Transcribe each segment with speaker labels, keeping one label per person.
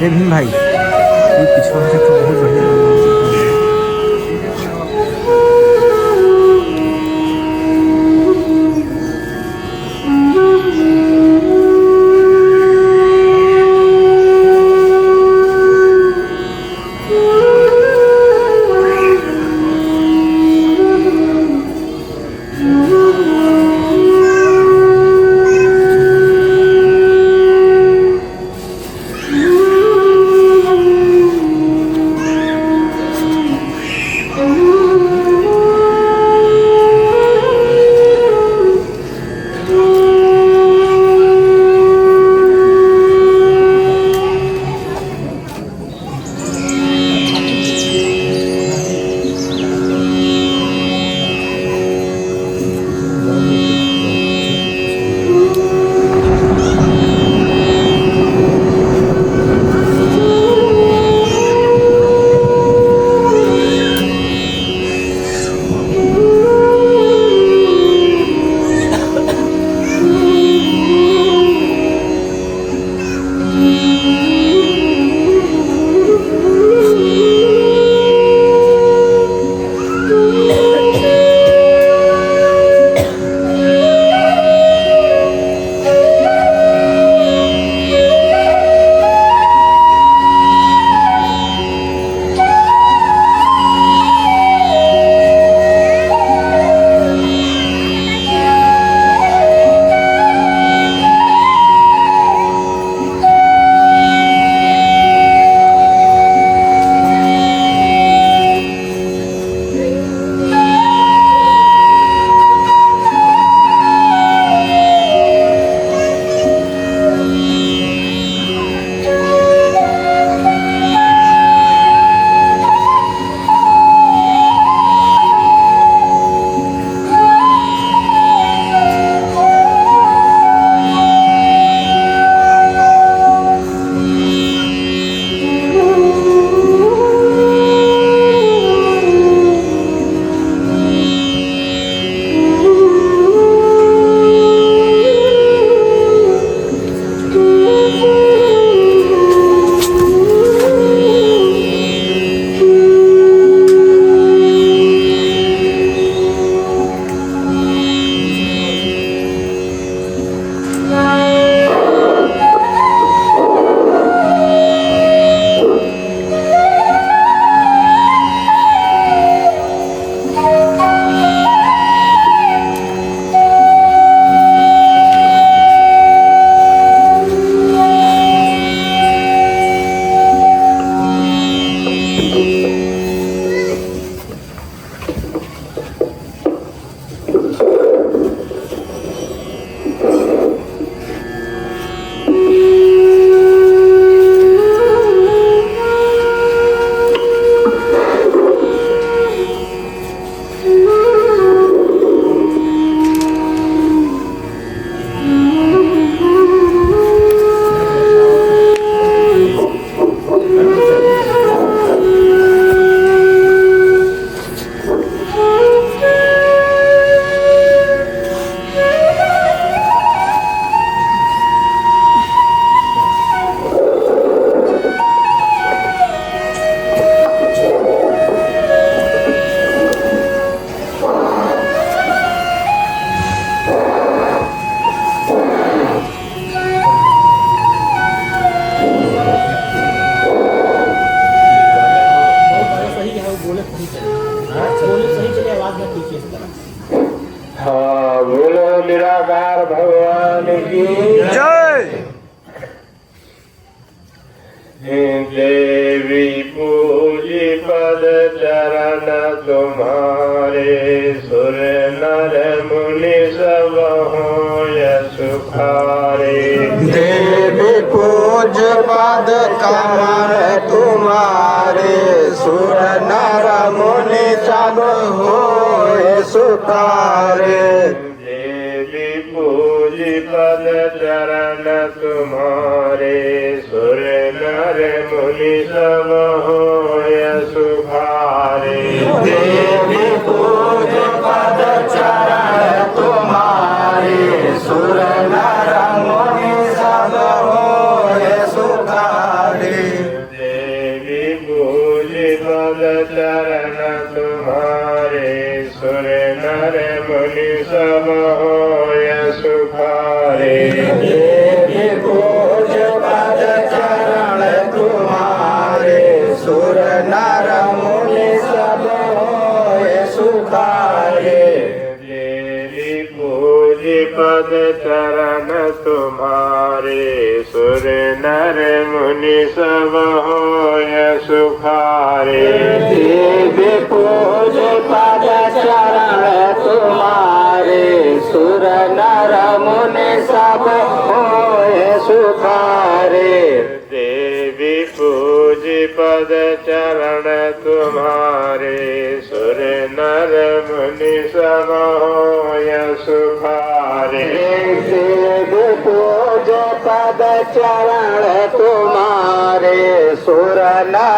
Speaker 1: जय भीम भाई। ये पिछवा से तो बहुत बढ़िया लग रहा है।
Speaker 2: हाँ, बोलो निराकार भगवान की
Speaker 1: जय।
Speaker 2: देवी पूजी पद चरण तुम्हारे, सुर नर मुनि सब होय सुखारे।
Speaker 3: देवी पूज पद कमल तुम्हारे, सुर नर मुनि सब होय सुखारे।
Speaker 2: देवी पूजी पद चरण तुम्हारे, सुर नर मुनि सब होय सुखारे।
Speaker 3: देवी पूज पद चरण तुम्हारे, सुर नर मुनि सब होय सुखारे।
Speaker 2: सब होय सुखारे
Speaker 3: देवी पूज पद चरण तुम्हारे सुर नर मुनि सब होय सुखारे
Speaker 2: देवी पूज पद चरण तुम्हारे सुर नर मुनि सब होय सुखारे
Speaker 3: देवी पूज पद चरण तुम्हारे सुर नर मुनि सब होय सुखारे
Speaker 2: देवी पूज पद चरण तुम्हारे सुर नर मुनि सब होय सुखारे
Speaker 3: देवी पूज पद चरण तुम्हारे सुर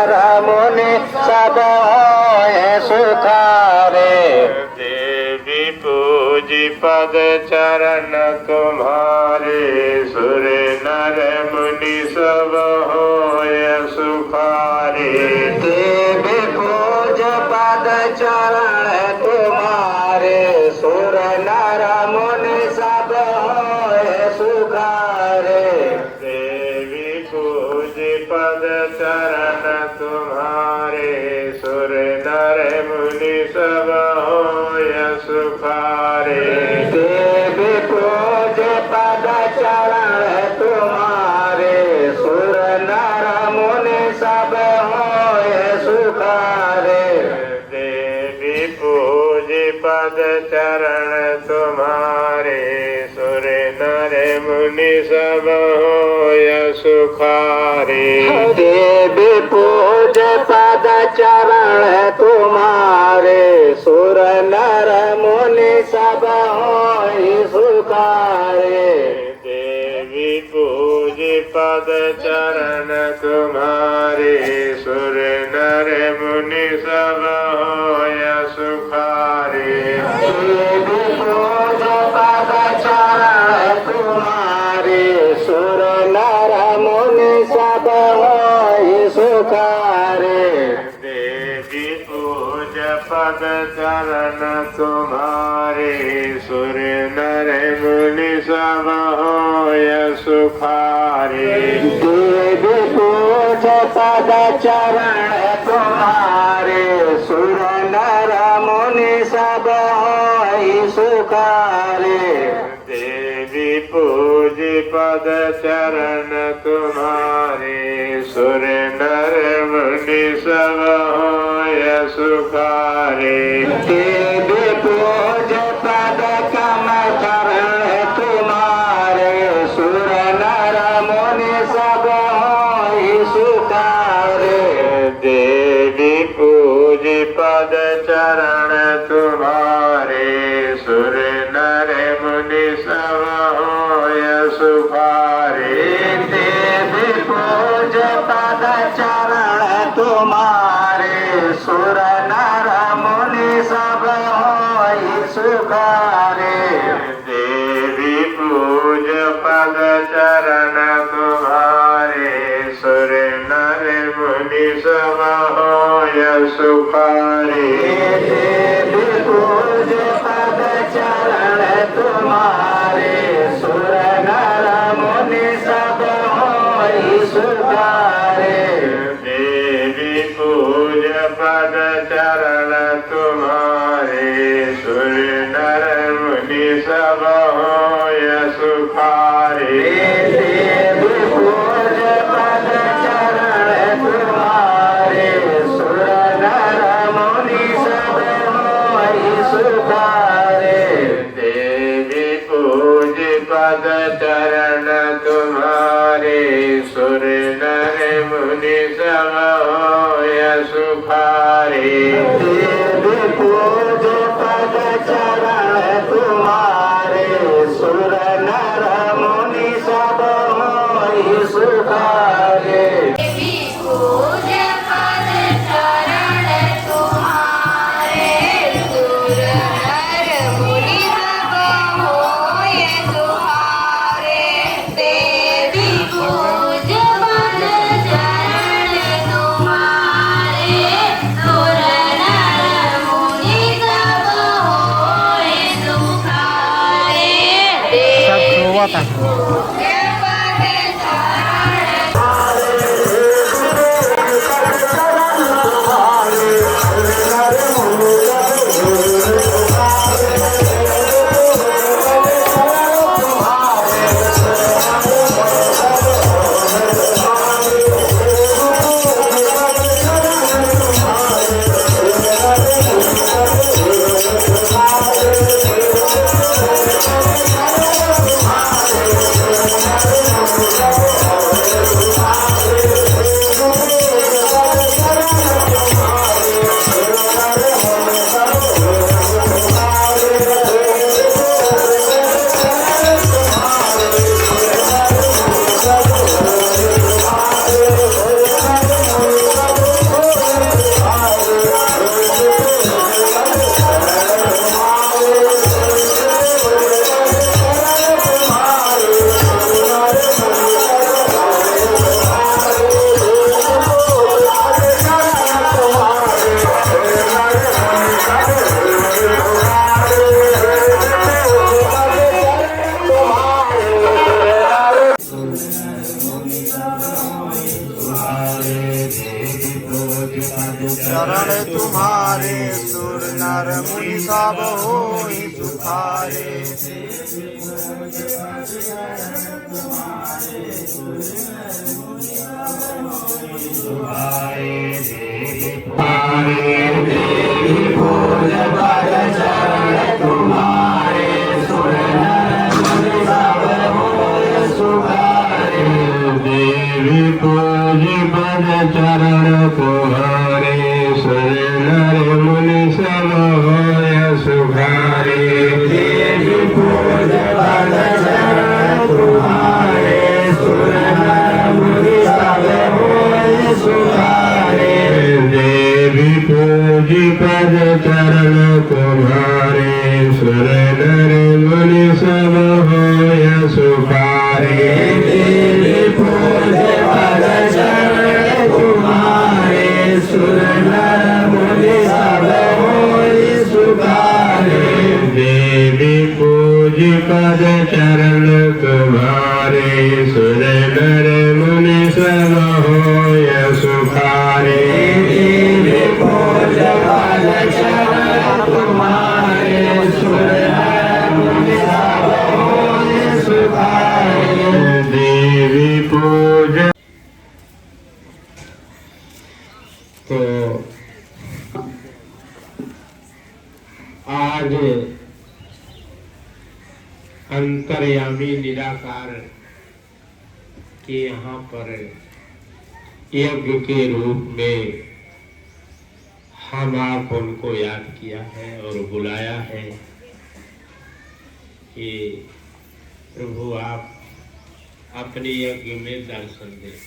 Speaker 3: नर मुनि सब होय सुखारे
Speaker 2: देवी पूज पद चरण तुम्हारे सुर नर मुनि सब होय सुखारे
Speaker 3: देवी पूज पद चरण तुम्हारे सुर नर मुनि सब होय सुखारे
Speaker 2: देवी पूज पद चरण तुम्हारे सुर नर मुनि सब होय सुखारे
Speaker 3: देवी पूज पद चरण तुम्हारे सुर नर मुनि सब होय सुखारे
Speaker 2: देवी पूज पद चरण तुम्हारे सुर नर मुनि सब होय सुखारे
Speaker 3: देवी पूज पद चरण तुम्हारे सुर नर मुनि सब होय सुखारे
Speaker 2: देवी पूज पद चरण तुम्हारे सुर नर मुनि सब होय सुखारे
Speaker 3: देवी पूज पद चरण तुम्हारे सुर नर मुनि सब होय सुखारे
Speaker 2: देवी पूज पद चरण तुम्हारे सुर नर मुनि सब होय सुखारे
Speaker 3: देवी पूज पद चरण तुम्हारे सुर नर मुनि सब होय सुखारे
Speaker 2: देवी पूज पद चरण तुम्हारे सुर नर मुनि सब होय सुखारे
Speaker 3: देवी पूज पद कम चरण तुम्हारे सुर नर मुनि सब होय सुखारे
Speaker 2: देवी पूज पद चरण तुम्हारे सुर नर मुनि सब होय सुखारे
Speaker 3: देवी पूज पद चरण तुम्हारे सुर नर मुनि सब होय सुखारे
Speaker 2: देवी पूज पद चरण तुम्हारे सुर नर मुनि सब होय सुखारे
Speaker 3: देवी पूज पद चरण तुम्हारे सुर नर मुनि सब होय सुखारे
Speaker 2: देवी पूज पद चरण तुम्हारे सुर नर मुनि सब होय सुखारे
Speaker 3: देवी पूज पद चरण तुम्हारे सुर नर मुनि सब होय सुखारे
Speaker 2: देवी पूज पद चरण तुम्हारे सुर नर मुनि सब होय सुखारे
Speaker 3: देवी पूज पद चरण तुम्हारे सुर नर मुनि सब होय
Speaker 1: माता
Speaker 3: चरण तुम्हारे सुर नर मुनि सब होई सुखारे
Speaker 2: देवी पूज पद चरण तुम्हारे सुर नर मुनि सब होय सुखारे देवी पूज पद चरण तुम्हारे सुर नर मुनि सब होय सुखारे देवी पूज पद चरण तुम्हारे सुर नर मुनि सब होय सुखारे देवी पूज पद चरण तुम्हारे सुर नर मुनि सब होय सुखारे देवी पूज पद चरण तुम्हारे सुर नर मुनि सब होय सुखारे देवी पूज। तो आज अंतर्यामी निराकार के यहाँ पर यज्ञ के रूप में हम आप उनको याद किया है और बुलाया है कि प्रभु आप अपने यज्ञ में दर्शन दें।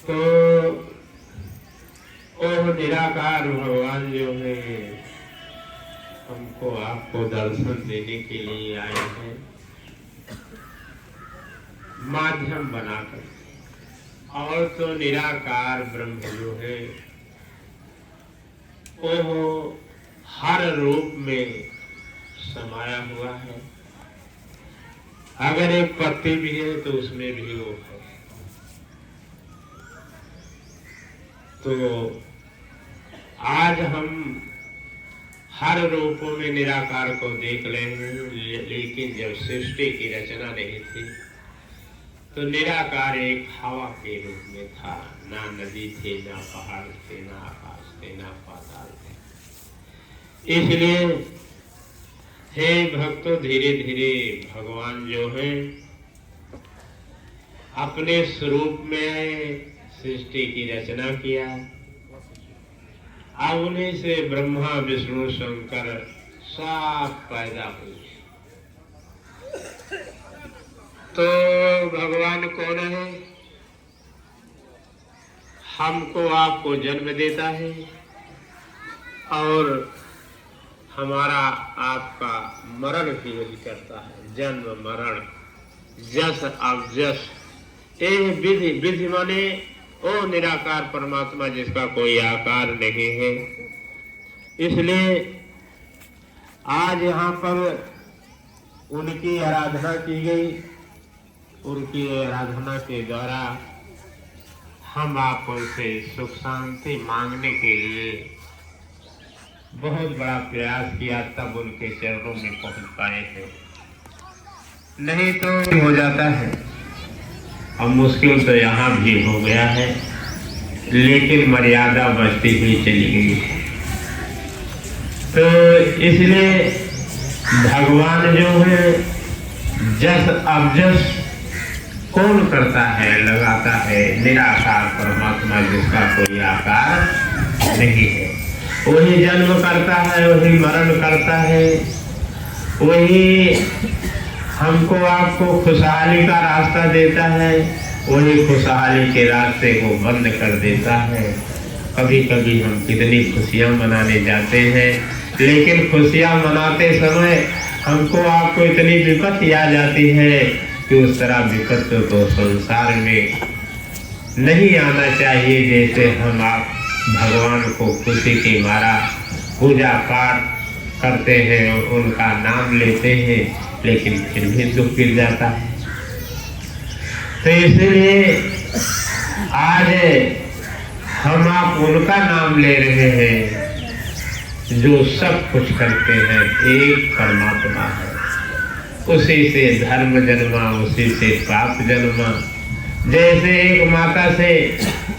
Speaker 2: तो ओह निराकार भगवान जो है हमको आपको दर्शन देने के लिए आए हैं माध्यम बनाकर। और तो निराकार ब्रह्म जो है वो हर रूप में समाया हुआ है। अगर एक पत्ती भी है तो उसमें भी वो है। तो आज हम हर रूपों में निराकार को देख लेंगे, लेकिन जब सृष्टि की रचना नहीं थी तो निराकार एक हवा के रूप में था। ना नदी थे, ना पहाड़ थे, ना आकाश थे, ना पाताल थे। इसलिए हे भक्तों, धीरे धीरे भगवान जो है अपने स्वरूप में सृष्टि की रचना किया। अब उन्हीं से ब्रह्मा विष्णु शंकर सब पैदा हुए। तो भगवान कौन है? हमको आपको जन्म देता है और हमारा आपका मरण भी वही करता है। जन्म मरण, जस अवजस, ये विधि। विधि माने ओ निराकार परमात्मा जिसका कोई आकार नहीं है। इसलिए आज यहाँ पर उनकी आराधना की गई। उनकी आराधना के द्वारा हम आप उनसे सुख शांति मांगने के लिए बहुत बड़ा प्रयास किया, तब उनके चरणों में पहुंच पाए थे। नहीं तो हो जाता है। अब मुश्किल तो यहाँ भी हो गया है, लेकिन मर्यादा बचती हुई चली गई है। तो इसलिए भगवान जो है जस अब जस कौन करता है, लगाता है, निराकार परमात्मा जिसका कोई आकार नहीं है। वही जन्म करता है, वही मरण करता है, वही हमको आपको खुशहाली का रास्ता देता है, वही खुशहाली के रास्ते को बंद कर देता है। कभी कभी हम कितनी खुशियां मनाने जाते हैं, लेकिन खुशियां मनाते समय हमको आपको इतनी विपत्ति आ जाती है कि उस तरह विपत्ति तो संसार में नहीं आना चाहिए। जैसे हम आप भगवान को खुशी की मारा पूजा पाठ करते हैं, उनका नाम लेते हैं, लेकिन फिर भी दुख गिर जाता है। तो इसलिए आज हम आप उनका नाम ले रहे हैं जो सब कुछ करते हैं, एक परमात्मा है। उसी से धर्म जन्मा, उसी से पाप जन्मा। जैसे एक माता से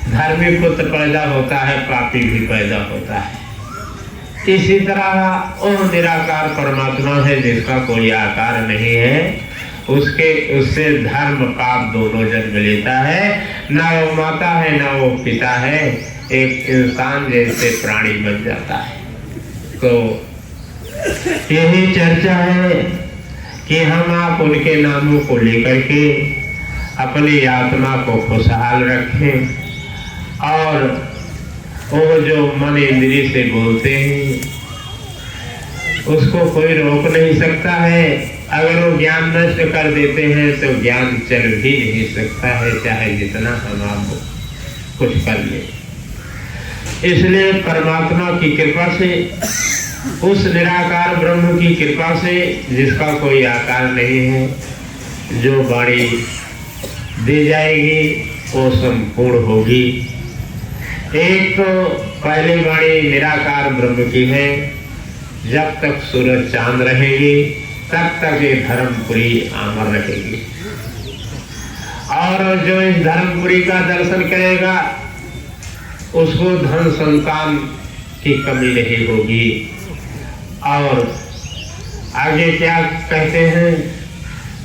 Speaker 2: धर्मी पुत्र पैदा होता है, पापी भी पैदा होता है। इसी तरह वो निराकार परमात्मा है जिसका कोई आकार नहीं है, उससे धर्म पाप दोनों जन्म लेता है। ना वो माता है ना वो पिता है, एक इंसान जैसे प्राणी बन जाता है। तो यही चर्चा है कि हम आप उनके नामों को लेकर के अपनी आत्मा को खुशहाल रखें, और वो जो मन इंद्रिय से बोलते हैं उसको कोई रोक नहीं सकता है। अगर वो ज्ञान नष्ट कर देते हैं तो ज्ञान चल भी नहीं सकता है, चाहे जितना हम आप कुछ कर ले। इसलिए परमात्मा की कृपा से, उस निराकार ब्रह्म की कृपा से जिसका कोई आकार नहीं है, जो वाणी दी जाएगी वो संपूर्ण होगी। एक तो पहली वाणी निराकार ब्रह्म की है, जब तक सूरज चांद रहेगी तब तक ये धर्मपुरी अमर रहेगी, और जो इस धर्मपुरी का दर्शन करेगा उसको धन संतान की कमी नहीं होगी। और आगे क्या कहते हैं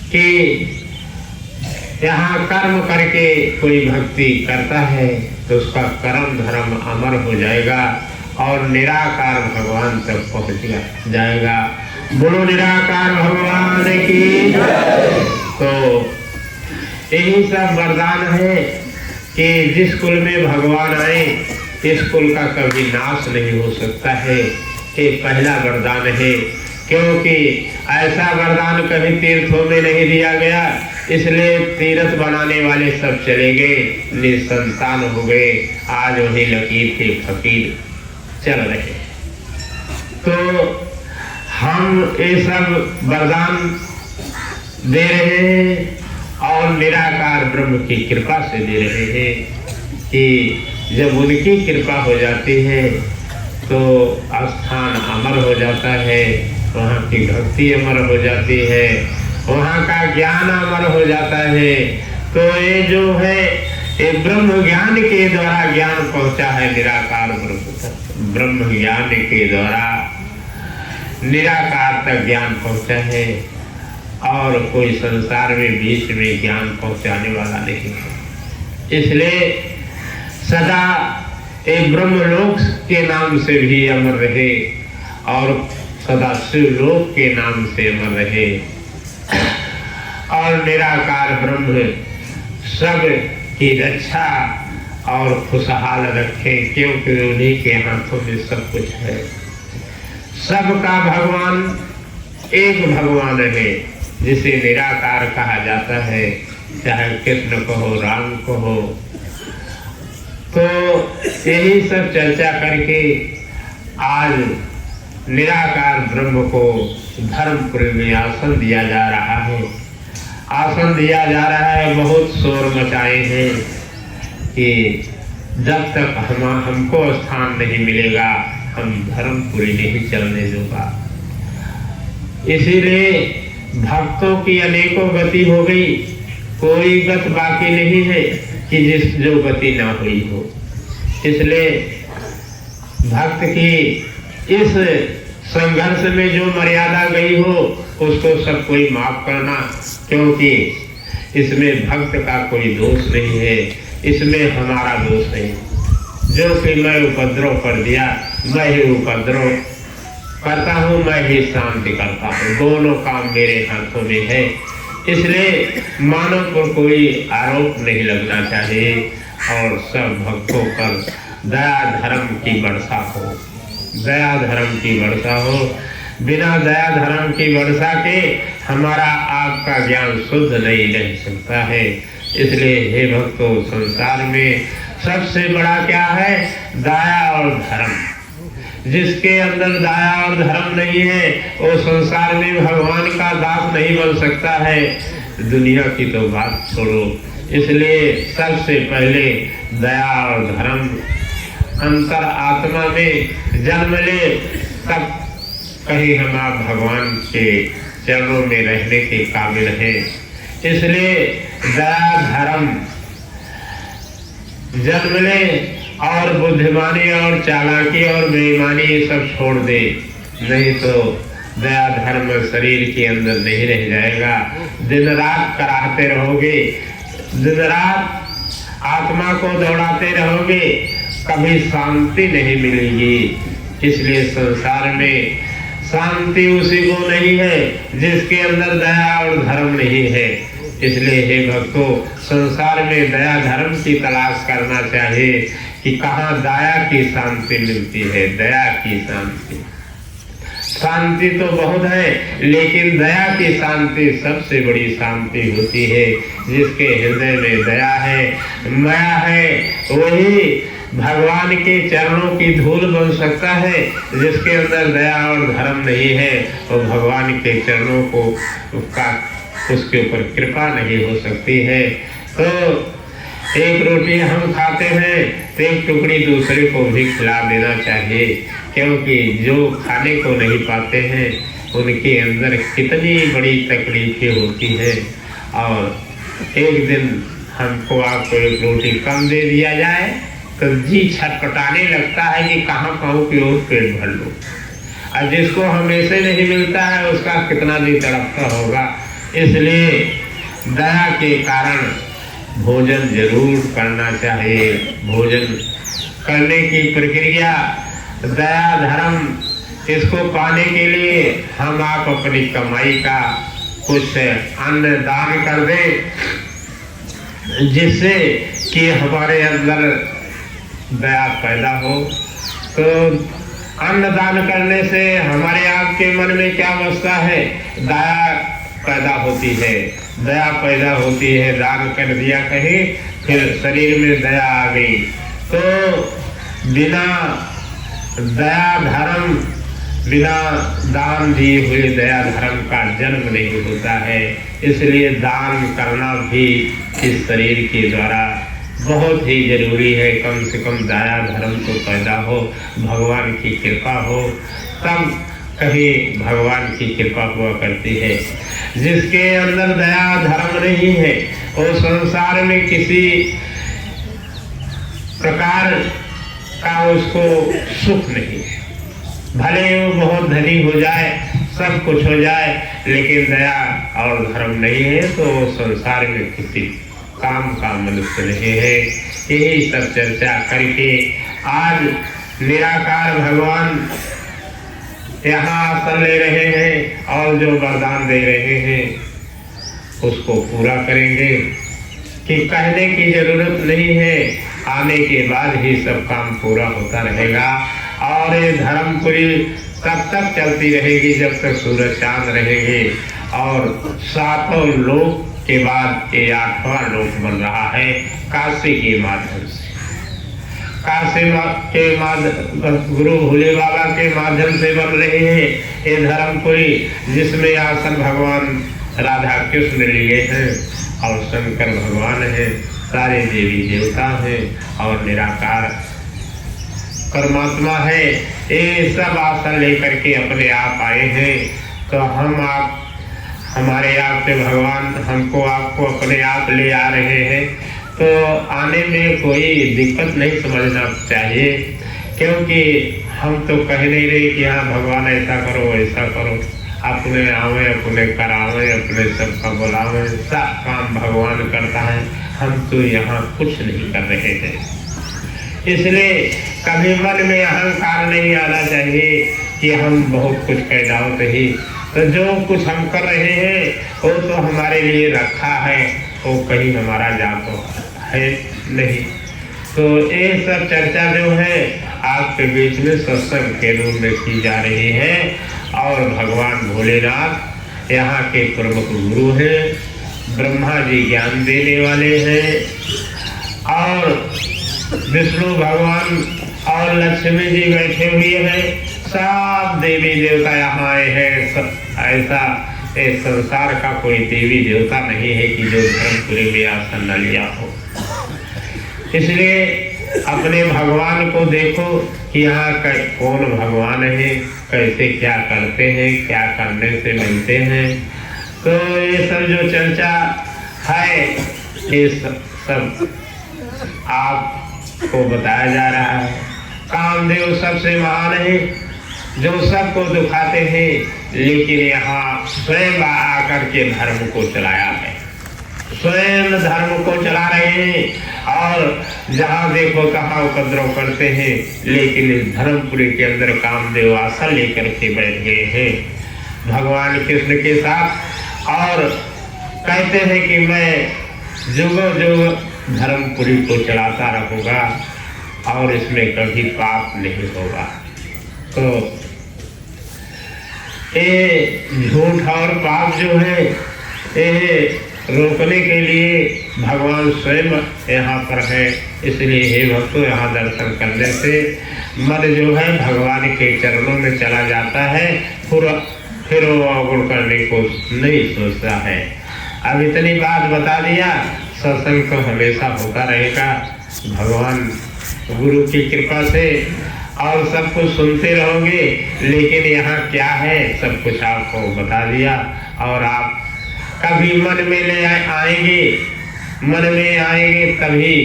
Speaker 2: कि यहाँ कर्म करके कोई भक्ति करता है तो उसका कर्म धर्म अमर हो जाएगा और निराकार भगवान तक पहुंच जाएगा। बोलो निराकार भगवान की। तो यही सब वरदान है कि जिस कुल में भगवान आए इस कुल का कभी नाश नहीं हो सकता है। ये पहला वरदान है, क्योंकि ऐसा वरदान कभी तीर्थों में नहीं दिया गया, इसलिए तीर्थ बनाने वाले सब चले गए, निसंतान हो गए। आज वही लकीर के फकीर चल रहे। तो हम ये सब वरदान दे रहे हैं और निराकार ब्रह्म की कृपा से दे रहे हैं कि जब उनकी कृपा हो जाती है तो स्थान अमर हो जाता है, वहाँ की भक्ति अमर हो जाती है, वहाँ का ज्ञान अमर हो जाता है। तो ये जो है ये ब्रह्म ज्ञान के द्वारा ज्ञान पहुँचा है निराकार ब्रह्म ज्ञान के द्वारा निराकार तक ज्ञान पहुँचा है, और कोई संसार में बीच में ज्ञान पहुँचाने वाला नहीं है। इसलिए सदा एक ब्रह्मलोक के नाम से भी अमर रहे और सदा शिवलोक के नाम से अमर रहे, और निराकार ब्रह्म सब की रक्षा और खुशहाल रखे, क्योंकि उन्हीं के हाथों में सब कुछ है। सबका भगवान एक भगवान है जिसे निराकार कहा जाता है, चाहे कृष्ण कहो राम कहो। तो यही सब चर्चा करके आज निराकार ब्रह्म को धर्मपुरी में आसन दिया जा रहा है। आसन दिया जा रहा है, बहुत शोर मचाए हैं कि जब तक हमको स्थान नहीं मिलेगा हम धर्मपुरी नहीं चलने दूंगा। इसीलिए भक्तों की अनेकों गति हो गई, कोई गत बाकी नहीं है कि जो गति ना हुई हो। इसलिए भक्त की इस संघर्ष में जो मर्यादा गई हो उसको सब कोई माफ करना, क्योंकि इसमें भक्त का कोई दोष नहीं है, इसमें हमारा दोष है। जो कि मैं उपद्रव कर दिया, मैं ही उपद्रव करता हूँ, मैं ही शांति करता हूँ, दोनों काम मेरे हाथों में है। इसलिए मानव पर कोई आरोप नहीं लगना चाहिए और सब भक्तों पर दया धर्म की वर्षा हो, दया धर्म की वर्षा हो। बिना दया धर्म की वर्षा के हमारा आपका ज्ञान शुद्ध नहीं रह सकता है। इसलिए हे भक्तों, संसार में सबसे बड़ा क्या है? दया और धर्म। जिसके अंदर दया और धर्म नहीं है वो संसार में भगवान का दास नहीं बन सकता है। दुनिया की तो बात छोड़ो। इसलिए सबसे पहले दया और धर्म अंतर आत्मा में जन्म ले, तब कहीं हम आप भगवान के चरणों में रहने के काबिल हैं। इसलिए दया धर्म जन्म ले और बुद्धिमानी और चालाकी और बेईमानी ये सब छोड़ दे, नहीं तो दया धर्म शरीर के अंदर नहीं रह जाएगा। दिन रात कराहते रहोगे, दिन रात आत्मा को दौड़ाते रहोगे, कभी शांति नहीं मिलेगी। इसलिए संसार में शांति उसी को नहीं है जिसके अंदर दया और धर्म नहीं है। इसलिए हे भक्तों, संसार में दया धर्म की तलाश करना चाहिए कि कहाँ दया की शांति मिलती है। दया की शांति, शांति तो बहुत है, लेकिन दया की शांति सबसे बड़ी शांति होती है। जिसके हृदय में दया है, माया है, वही भगवान के चरणों की धूल बन सकता है। जिसके अंदर दया और धर्म नहीं है वो भगवान के चरणों को उसके ऊपर कृपा नहीं हो सकती है। तो एक रोटी हम खाते हैं तो एक टुकड़ी दूसरे को भी खिला देना चाहिए, क्योंकि जो खाने को नहीं पाते हैं उनके अंदर कितनी बड़ी तकलीफें होती हैं। और एक दिन हमको आपको एक रोटी कम दे दिया जाए तो जी छटपटाने लगता है कि कहाँ कहूँ कि और पेट भर लो। और जिसको हमेशा नहीं मिलता है उसका कितना भी तड़पता होगा। इसलिए दया के कारण भोजन जरूर करना चाहिए। भोजन करने की प्रक्रिया दया धर्म, इसको पाने के लिए हम आप अपनी कमाई का कुछ अन्न दान कर दें, जिससे कि हमारे अंदर दया पैदा हो। तो अन्न दान करने से हमारे आपके मन में क्या बसता है? दया पैदा होती है, दया पैदा होती है। दान कर दिया कहीं, फिर शरीर में दया आ गई। तो बिना दया धर्म, बिना दान दिए हुए दया धर्म का जन्म नहीं होता है। इसलिए दान करना भी इस शरीर के द्वारा बहुत ही जरूरी है। कम से कम दया धर्म तो पैदा हो, भगवान की कृपा हो, तब कहीं भगवान की कृपा हुआ करती है। जिसके अंदर दया धर्म नहीं है वो संसार में किसी प्रकार का उसको सुख नहीं है। भले वो बहुत धनी हो जाए, सब कुछ हो जाए, लेकिन दया और धर्म नहीं है तो संसार में किसी काम का मनुष्य नहीं है। यही सब चर्चा करके आज निराकार भगवान यहाँ आसन ले रहे हैं और जो वरदान दे रहे हैं उसको पूरा करेंगे। कि कहने की जरूरत नहीं है, आने के बाद ही सब काम पूरा होता रहेगा। और ये धर्मपुरी तब तक चलती रहेगी जब तक सूरज चांद रहेंगे। और 7 लोक के बाद ये 8वां लोक बन रहा है काशी के माध्यम से। काशी के गुरु भोले बाबा के माध्यम से बन रहे हैं ये धर्मपुरी, जिसमें आसन भगवान राधा कृष्ण लिए हैं और शंकर भगवान हैं, सारे देवी देवता हैं और निराकार परमात्मा है। ये सब आसन लेकर के अपने आप आए हैं। तो हम आप हमारे आप से भगवान हमको आपको अपने आप ले आ रहे हैं, तो आने में कोई दिक्कत नहीं समझना चाहिए, क्योंकि हम तो कह नहीं रहे कि हाँ भगवान ऐसा करो ऐसा करो, अपने आवे अपने करावे अपने सबका बुलावे, सब काम भगवान करता है। हम तो यहाँ कुछ नहीं कर रहे हैं। इसलिए कभी मन में अहंकार नहीं आना चाहिए कि हम बहुत कुछ कर डालते ही, तो जो कुछ हम कर रहे हैं वो तो हमारे लिए रखा है, वो कहीं हमारा जातो है नहीं। तो ये सब चर्चा जो है आपके बीच में सत्संग के रूप में की जा रही है। और भगवान भोलेनाथ यहाँ के प्रमुख गुरु हैं, ब्रह्मा जी ज्ञान देने वाले हैं, और विष्णु भगवान और लक्ष्मी जी बैठे हुए हैं, सब देवी देवता यहाँ आए हैं। ऐसा इस संसार का कोई देवी देवता नहीं है कि जो धर्मपुरी में आसन न लिया हो। इसलिए अपने भगवान को देखो कि यहाँ कौन भगवान है, कैसे क्या करते हैं, क्या करने से मिलते हैं। तो ये सब जो चर्चा है ये सब आपको बताया जा रहा है। कामदेव सबसे महान है जो सबको दुखाते हैं, लेकिन यहाँ स्वयं आकर के धर्म को चलाया है, स्वयं धर्म को चला रहे हैं। और जहाँ देखो तहाँ उपद्रव करते हैं, लेकिन इस धर्मपुरी के अंदर कामदेव आसन लेकर के बैठ गए हैं भगवान कृष्ण के साथ, और कहते हैं कि मैं जुगों जुग धर्मपुरी को चलाता रहूँगा और इसमें कभी पाप नहीं होगा। तो ये झूठ और पाप जो है ये रोकने के लिए भगवान स्वयं यहाँ पर है। इसलिए हे भक्तों, यहाँ दर्शन करने से मन जो है भगवान के चरणों में चला जाता है, फिर वो अवगुण करने को नहीं सोचता है। अब इतनी बात बता दिया, सत्संग तो हमेशा होता रहेगा भगवान गुरु की कृपा से, और सब कुछ सुनते रहोगे। लेकिन यहाँ क्या है सब कुछ आपको बता दिया, और आप कभी मन में ले आएंगे, मन में आएंगे तभी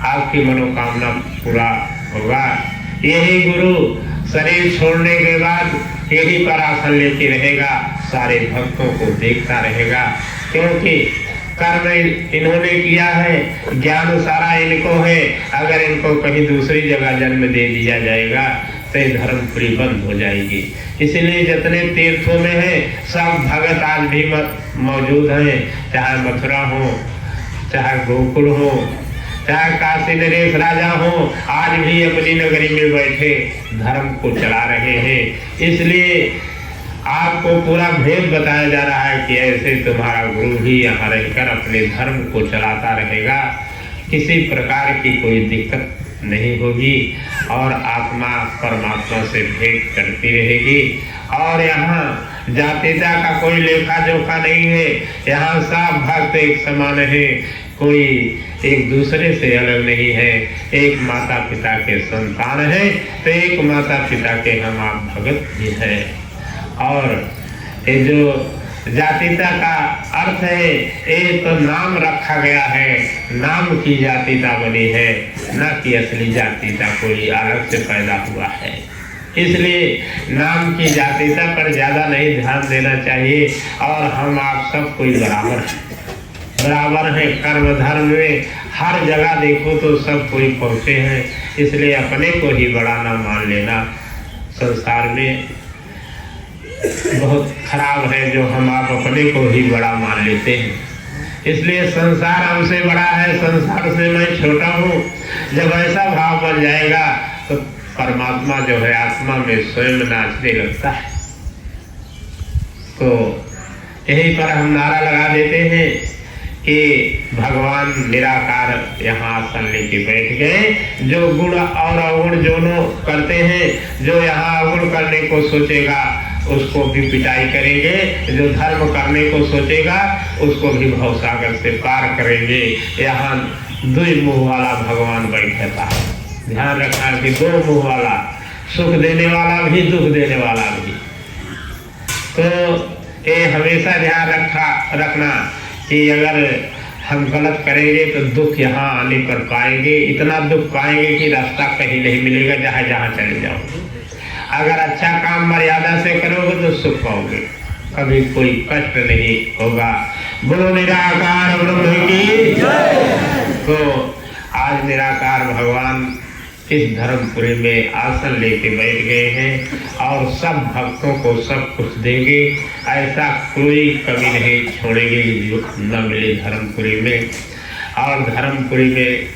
Speaker 2: आपकी मनोकामना पूरा होगा। यही गुरु शरीर छोड़ने के बाद यही पर आसन लेके रहेगा, सारे भक्तों को देखता रहेगा, क्योंकि कर्म इन्होंने किया है, ज्ञान सारा इनको है। अगर इनको कहीं दूसरी जगह जन्म दे दिया जाएगा तो धर्मपुरी बंद हो जाएगी। इसलिए जितने तीर्थों में है सब भगत आज भी मौजूद हैं, चाहे मथुरा हो, चाहे गोकुल हो, चाहे काशी नरेश राजा हो, आज भी अपनी नगरी में बैठे धर्म को चला रहे हैं। इसलिए आपको पूरा भेद बताया जा रहा है कि ऐसे तुम्हारा गुरु भी यहाँ रहकर अपने धर्म को चलाता रहेगा, किसी प्रकार की कोई दिक्कत नहीं होगी, और आत्मा परमात्मा से भेंट करती रहेगी। और यहाँ जातीयता का कोई लेखा जोखा नहीं है, यहाँ सब भक्त एक समान है, कोई एक दूसरे से अलग नहीं है। एक माता पिता के संतान है तो एक माता पिता के हम आप भगत भी है। और ये जो जातीयता का अर्थ है ये तो नाम रखा गया है, नाम की जातीयता बनी है, न कि असली जातीयता कोई अलग से पैदा हुआ है। इसलिए नाम की जातीयता पर ज़्यादा नहीं ध्यान देना चाहिए। और हम आप सब कोई बराबर है कर्म धर्म में, हर जगह देखो तो सब कोई पहुँचे हैं। इसलिए अपने को ही बड़ा ना मान लेना। संसार में बहुत खराब है जो हम आप अपने को ही बड़ा मान लेते हैं। इसलिए संसार हमसे बड़ा है, संसार से मैं छोटा हूँ। जब ऐसा भाव बन जाएगा तो परमात्मा जो है आत्मा में स्वयं नाचने लगता है। तो यहीं पर हम नारा लगा देते हैं कि भगवान निराकार यहाँ आसन लेके बैठ गए। जो गुण और अवगुण दोनों करते हैं, जो यहाँ अवगुण करने को सोचेगा उसको भी पिटाई करेंगे, जो धर्म करने को सोचेगा उसको भी भवसागर से पार करेंगे। यहाँ दो मुंह वाला भगवान बैठा है। ध्यान रखना कि दो मुंह वाला, सुख देने वाला भी दुख देने वाला भी। तो ये हमेशा ध्यान रखना कि अगर हम गलत करेंगे तो दुख यहाँ आने पर पाएंगे, इतना दुख पाएंगे कि रास्ता कहीं नहीं मिलेगा जहाँ जहाँ चले जाओगे। अगर अच्छा काम मर्यादा से करोगे तो सुख पाओगे, कभी कोई कष्ट नहीं होगा। बोलो निराकार ब्रह्म की। तो आज निराकार भगवान इस धर्मपुरी में आसन लेके बैठ गए हैं और सब भक्तों को सब कुछ देंगे। ऐसा कोई कमी नहीं छोड़ेंगे जो न मिले धर्मपुरी में। और धर्मपुरी में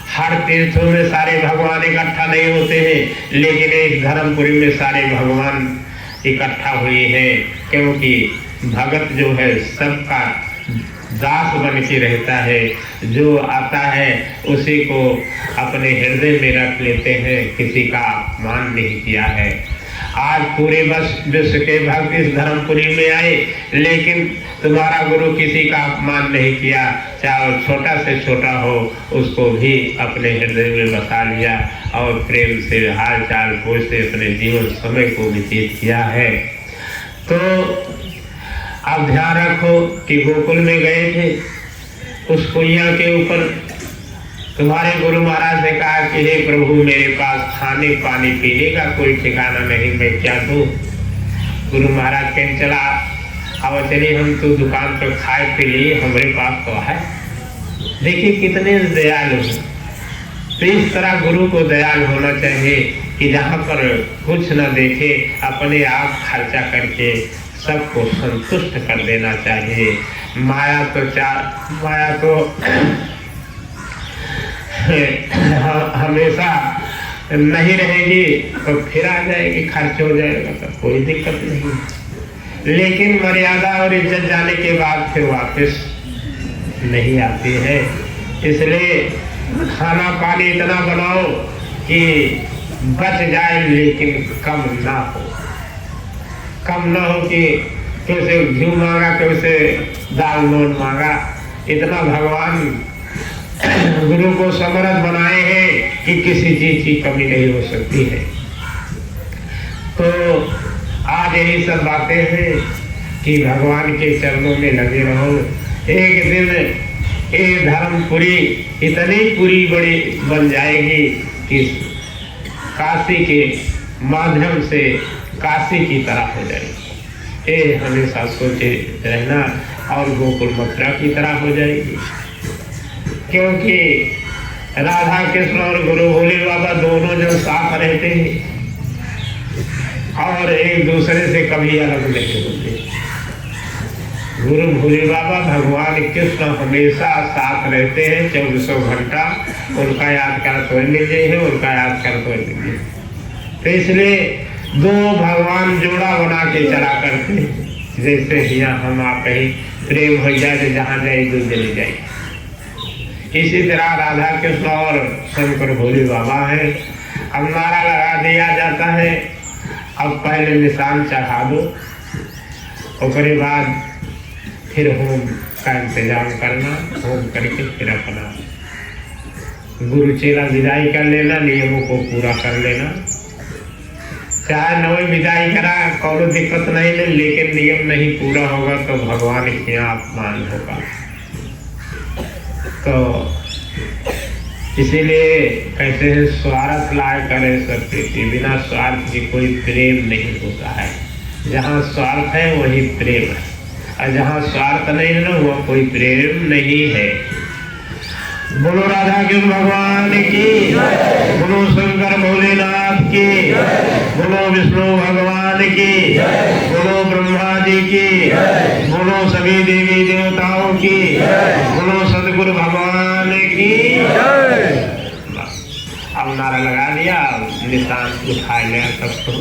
Speaker 2: हर तीर्थों में सारे भगवान इकट्ठा नहीं होते हैं, लेकिन इस धर्मपुरी में सारे भगवान इकट्ठा हुए हैं, क्योंकि भगत जो है सबका दास बन के रहता है। जो आता है उसी को अपने हृदय में रख लेते हैं, किसी का अपमान नहीं किया है। आज पूरे विश्व के भक्त इस धर्मपुरी में आए, लेकिन तुम्हारा गुरु किसी का अपमान नहीं किया, चाहे वो छोटा से छोटा हो, उसको भी अपने हृदय में बसा लिया और प्रेम से हाल चाल पूछते अपने जीवन समय को व्यतीत किया है। तो अब ध्यान रखो कि गोकुल में गए थे, उस कुइया के ऊपर तुम्हारे गुरु महाराज ने कहा कि हे प्रभु, मेरे पास खाने पानी पीने का कोई ठिकाना नहीं, मैं क्या दूं? गुरु महाराज कहीं चला, अब चलिए हम तो दुकान पर खाए पी लिए, हमारे पास तो है। देखिए कितने दयालु हैं। तो इस तरह गुरु को दयालु होना चाहिए कि जहाँ पर कुछ न देखे अपने आप खर्चा करके सबको संतुष्ट कर देना चाहिए। माया तो हमेशा नहीं रहेगी, तो फिर आ जाएगी, खर्च हो जाएगा, तो कोई दिक्कत नहीं। लेकिन मर्यादा और इज्जत जाने के बाद फिर वापस नहीं आती है। इसलिए खाना पानी इतना बनाओ कि बच जाए, लेकिन कम ना हो। कम ना हो कि कैसे घी मांगा, कैसे दाल नोट मांगा। इतना भगवान गुरु को समर्थ बनाए हैं कि किसी चीज की कमी नहीं हो सकती है। तो आज यही सब बातें हैं कि भगवान के चरणों में लगे रहो। एक दिन ये धर्मपुरी इतनी पूरी बड़ी बन जाएगी कि काशी के माध्यम से काशी की तरह हो जाएगी। ये हमेशा सोचे रहना। और गोकुल मथुरा की तरह हो जाएगी, क्योंकि राधा कृष्ण और गुरु भोले बाबा दोनों जो साथ रहते हैं और एक दूसरे से कभी अलग नहीं होते। गुरु भोले बाबा भगवान कृष्ण हमेशा साथ रहते हैं 2400 घंटा। उनका याद कर तो मिले है, उनका याद कर तो मिले। तो इसलिए दो भगवान जोड़ा बना के चला करते हैं। जैसे यहाँ हम आप ही प्रेम हो जाए तो जहाँ जाए दूर चली जाए, इसी तरह राधा कृष्ण और शंकर भोले बाबा है। अब नारा लगा दिया जाता है, अब पहले निशान चढ़ा दो, उसके बाद फिर होम का इंतजाम करना। होम करके फिर अपना गुरु चेला विदाई कर लेना, नियमों को पूरा कर लेना। चाहे नवे विदाई करा, कोई दिक्कत नहीं है, लेकिन नियम नहीं पूरा होगा तो भगवान के यहाँ अपमान होगा। तो इसीलिए कहते हैं स्वार्थ लाए करे सब प्रीति, बिना स्वार्थ के कोई प्रेम नहीं होता है। जहाँ स्वार्थ है वही प्रेम है, और जहाँ स्वार्थ नहीं है ना वो कोई प्रेम नहीं है। बोलो राधा कृष्ण भगवान की, बोलो शंकर भोलेनाथ की, बोलो विष्णु भगवान की, बोलो ब्रह्मा जी की, बोलो सभी देवी देवताओं की, बोलो सदगुरु भगवान की। अब नारा लगा दिया, निशान उठा लिया सबको।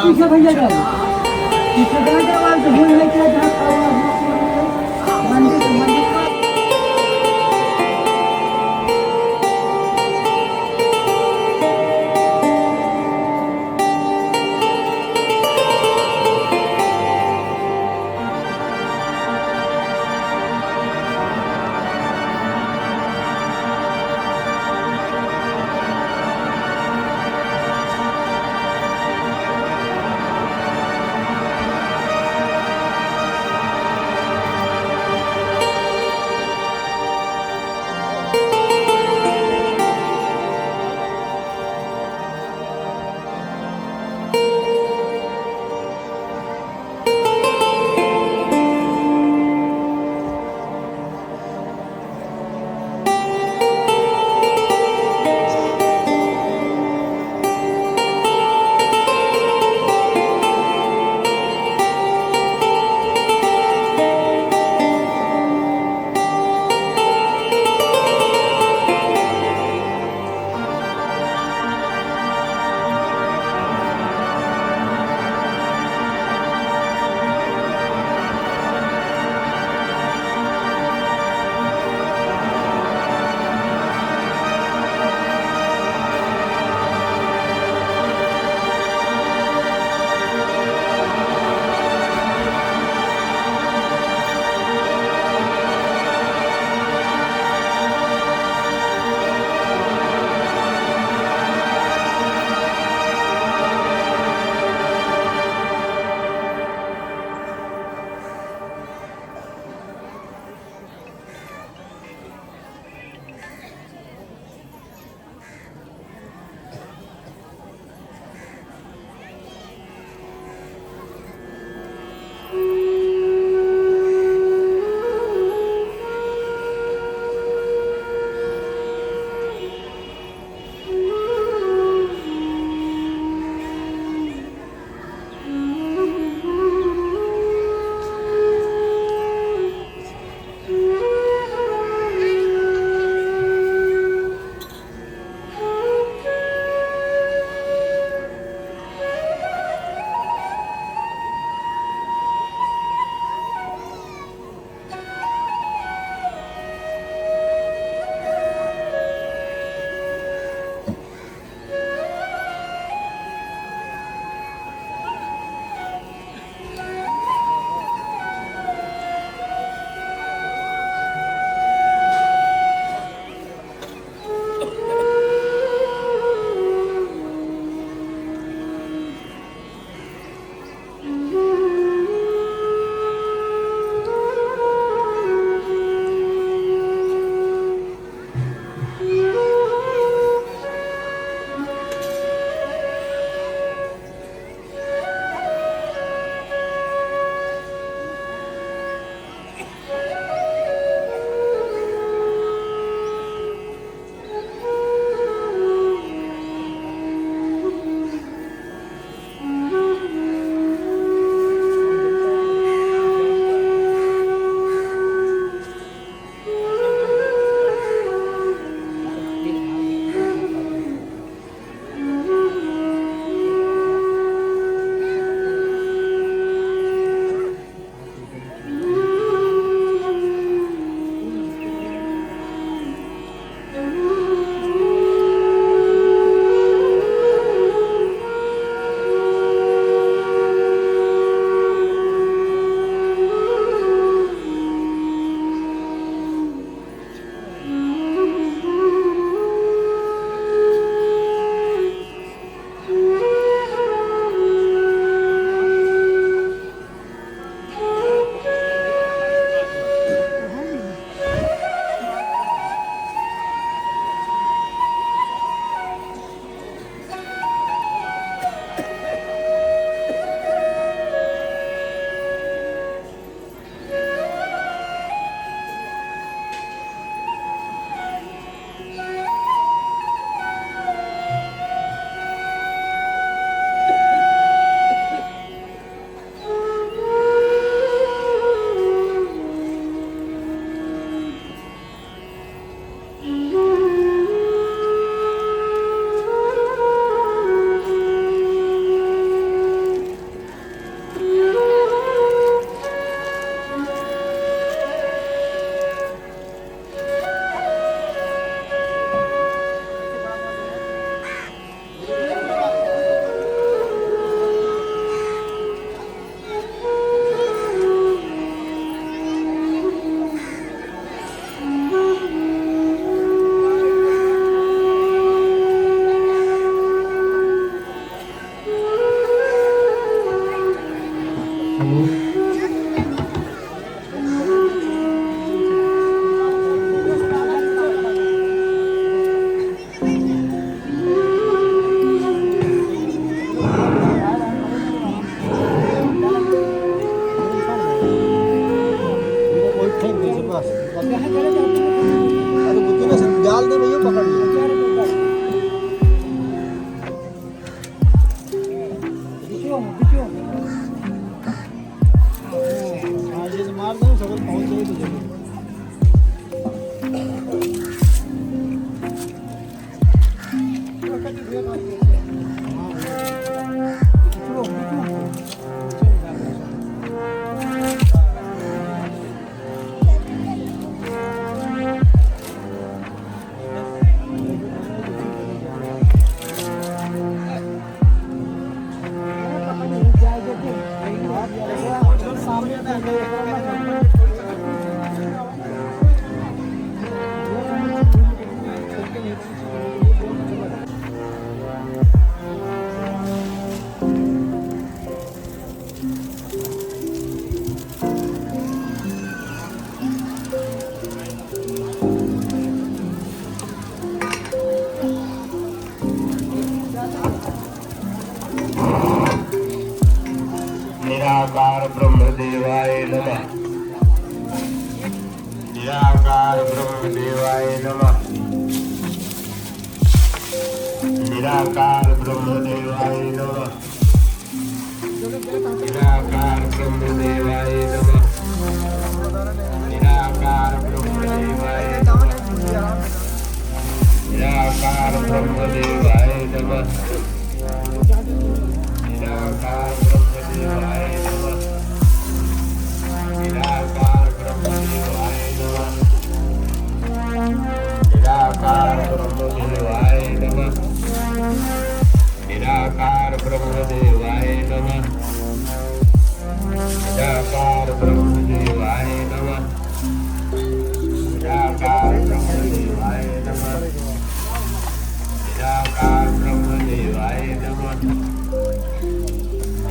Speaker 4: पीछे भैया जाए पीछे जाने के भूल नहीं किया जहाँ मंदिर मंदिर
Speaker 2: निराकार ब्रह्मदेवाय नमः। निराकार ब्रह्मदेवाय नमः। निराकार ब्रह्मदेवाय नमः। निराकार ब्रह्मदेवाय नमः। निराकार ब्रह्मदेवाय नमः। निराकार ब्रह्मदेवाय नमः। निराकार ब्रह्मदेवाय नमः। निराकार ब्रह्मदेवाय नमः। निराकार ब्रह्मदेवाय नमः। निराकार ब्रह्मदेवाय नमः। निराकार ब्रह्मदेवाय नमः। निराकार ब्रह्मदेवाय नमः। निराकार ब्रह्मदेवाय नमः।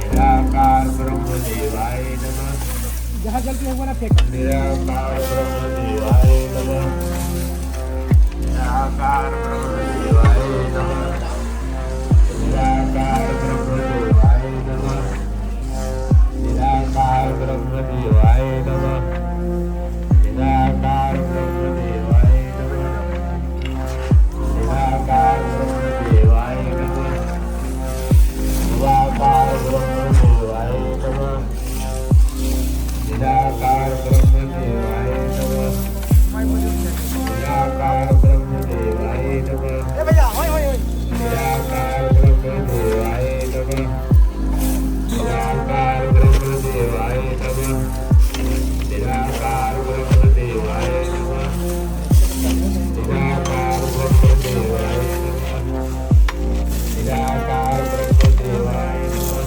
Speaker 2: निराकार ब्रह्मदेवाय नमः।
Speaker 4: जहाँ गलती होगा ना फेंक।
Speaker 2: निराकार ब्रह्मदेवाय नमः। निराकार ब्रह्मदेवाय नमः। निराकार ब्रह्मदेवाय नमः। निराकार ब्रह्मदेवाय नमः। निराकार ब्रह्मदेवाय नमः। निराकार ब्रह्मदेवाय नमः। निराकार ब्रह्मदेवाय नमः। निराकार ब्रह्मदेवाय नमः। निराकार ब्रह्मदेवाय नमः।
Speaker 4: ए भैया होय होय होय।
Speaker 2: निराकार ब्रह्मदेवाय नमः। निराकार ब्रह्मदेवाय नमः। निराकार ब्रह्मदेवाय नमः। निराकार ब्रह्मदेवाय नमः। निराकार ब्रह्मदेवाय नमः।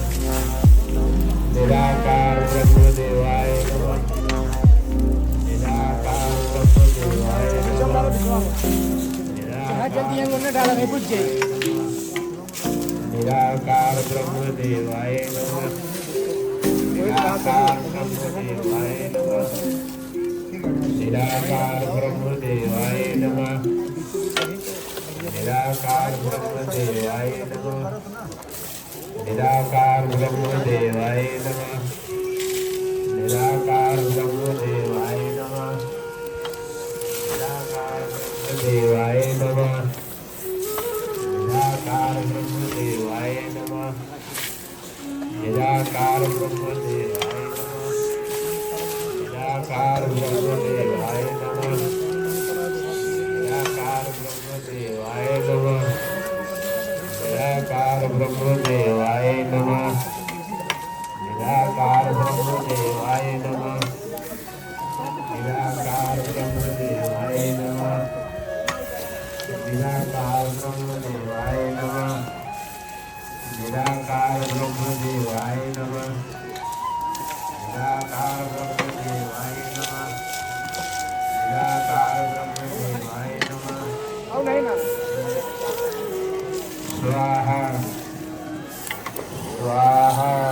Speaker 2: निराकार ब्रह्मदेवाय नमः। निराकार ब्रह्मदेवाय नमः।
Speaker 4: जहाँ जल्दी है उन्हें डाला नहीं बुझ जाए।
Speaker 2: निराकार ब्रह्मदेवाय नमः। निराकार ब्रह्मदेवाय नमः। निराकार ब्रह्मदेवाय नमः। निराकार ब्रह्मदेवाय नमः। निराकार ब्रह्मदेवाय नमः। निराकार ब्रह्मदेवाय नमः। निराकार ब्रह्मदेवाय नमः। निराकार ब्रह्मदेवाय नमः। निराकार ब्रह्मदेवाय नमः। निराकार ब्रह्मदेवाय नमः। निराकार ब्रह्मदेवाय नमः। निराकार ब्रह्मदेवाय नमः। निराकार ब्रह्मदेवाय नमः। निराकार ब्रह्मदेवाय नमः। निराकार ब्रह्मदेवाय नमः। निराकार ब्रह्मदेवाय नमः। निराकार ब्रह्मदेवाय नमः। निराकार ब्रह्मदेवाय नमः।
Speaker 4: आओ नहीं ना।
Speaker 2: स्वाहा स्वाहा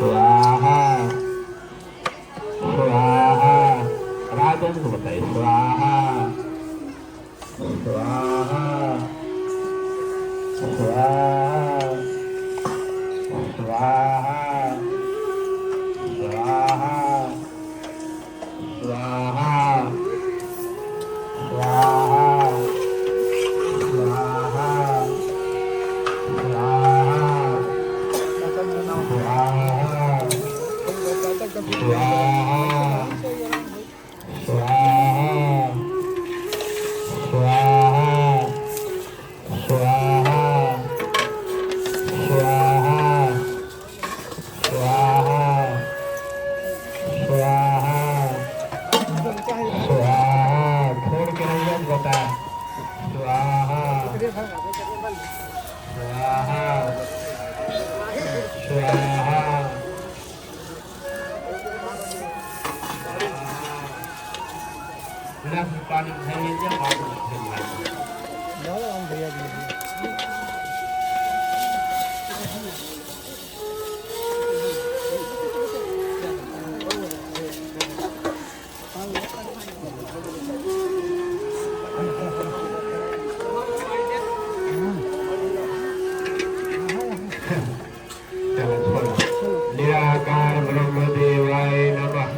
Speaker 2: स्वाहा स्वाहा राजन को बताइए स्वाहा स्वाहा स्वाहा स्वाहा स्वाहा स्वाहा स्वाहा स्वाहा निराकार ब्रह्मदेवाय नमः।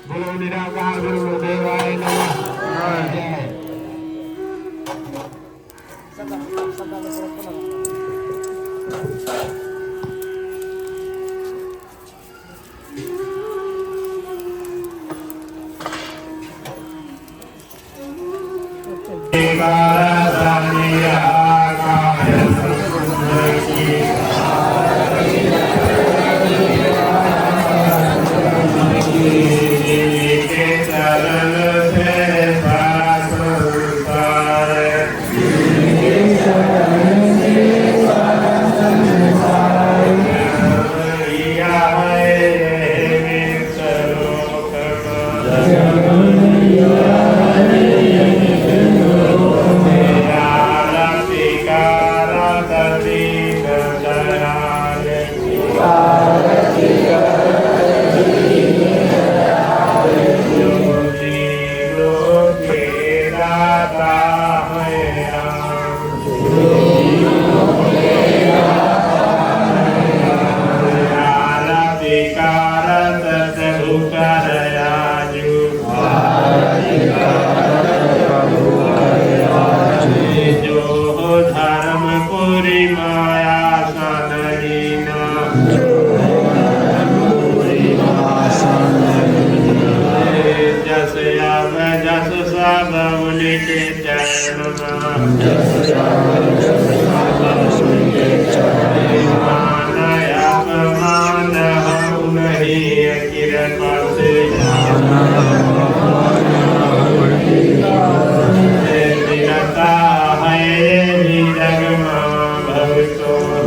Speaker 2: बोलो निराकार ब्रह्मदेवाय नमः।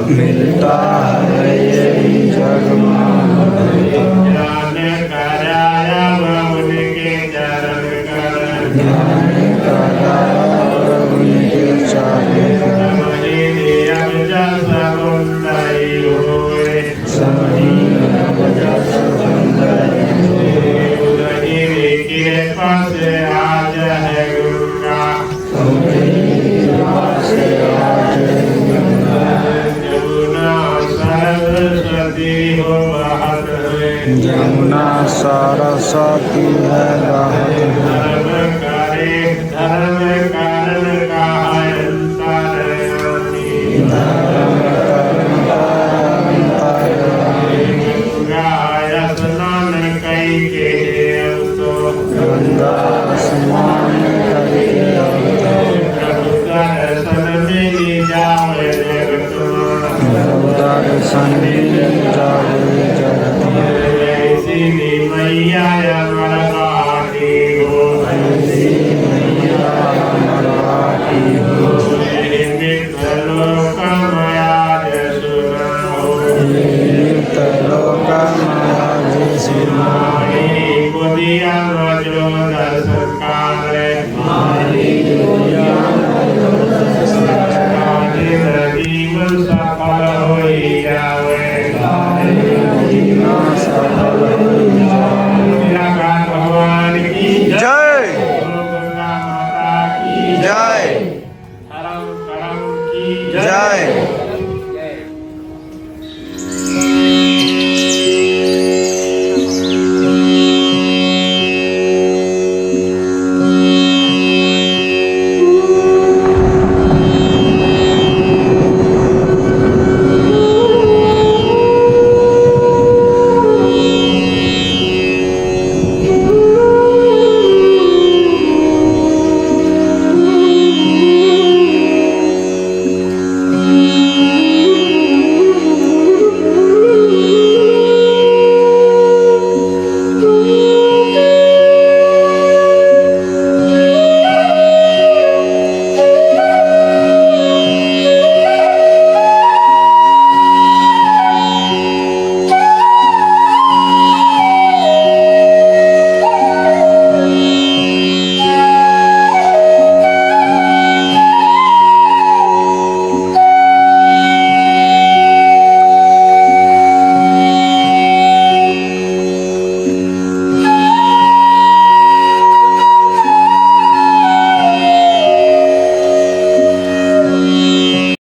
Speaker 2: मिलता है यही जग ज्ञान कराया उनके चरण कर ज्ञान कराया उनके चरण समुंदरी होए समुंदरी के पास आज है गंगा जमुना सरस्वती है धर्म करे धर्म कारण गंगा स्नान कई के गंगा स्नान कई प्रभु दर्शन मिली जावे दर्शन मिली जावे मैया अमर हो मैया सिरहाने को दिया